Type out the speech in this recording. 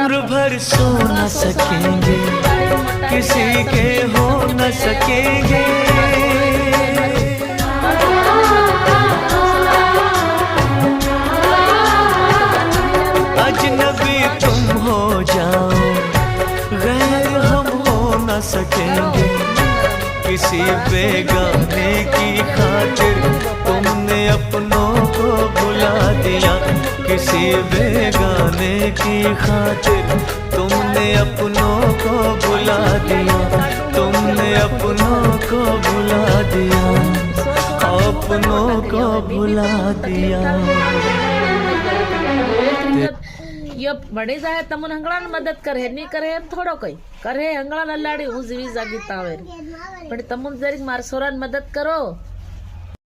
उम्र भर सो न सकेंगे, किसी के हो न सकेंगे। अजनबी तुम हो जाओ, गैर हम हो न सकेंगे। किसी बेगाने की खातिर तुमने अपनों को भुला दिया, किसी बेगाने की खातिर तुमने अपनों को भुला दिया, तुमने अपनों को भुला दिया, अपनों को भुला दिया। ये बड़ी जाए तमुन हंगड़ा मदद करे नहीं करे एम थोड़ो कई करे हंगड़ा न लाड़ी हूँ जीवी जागी तावेर पण तमुन जरीक मार सोरान मदद करो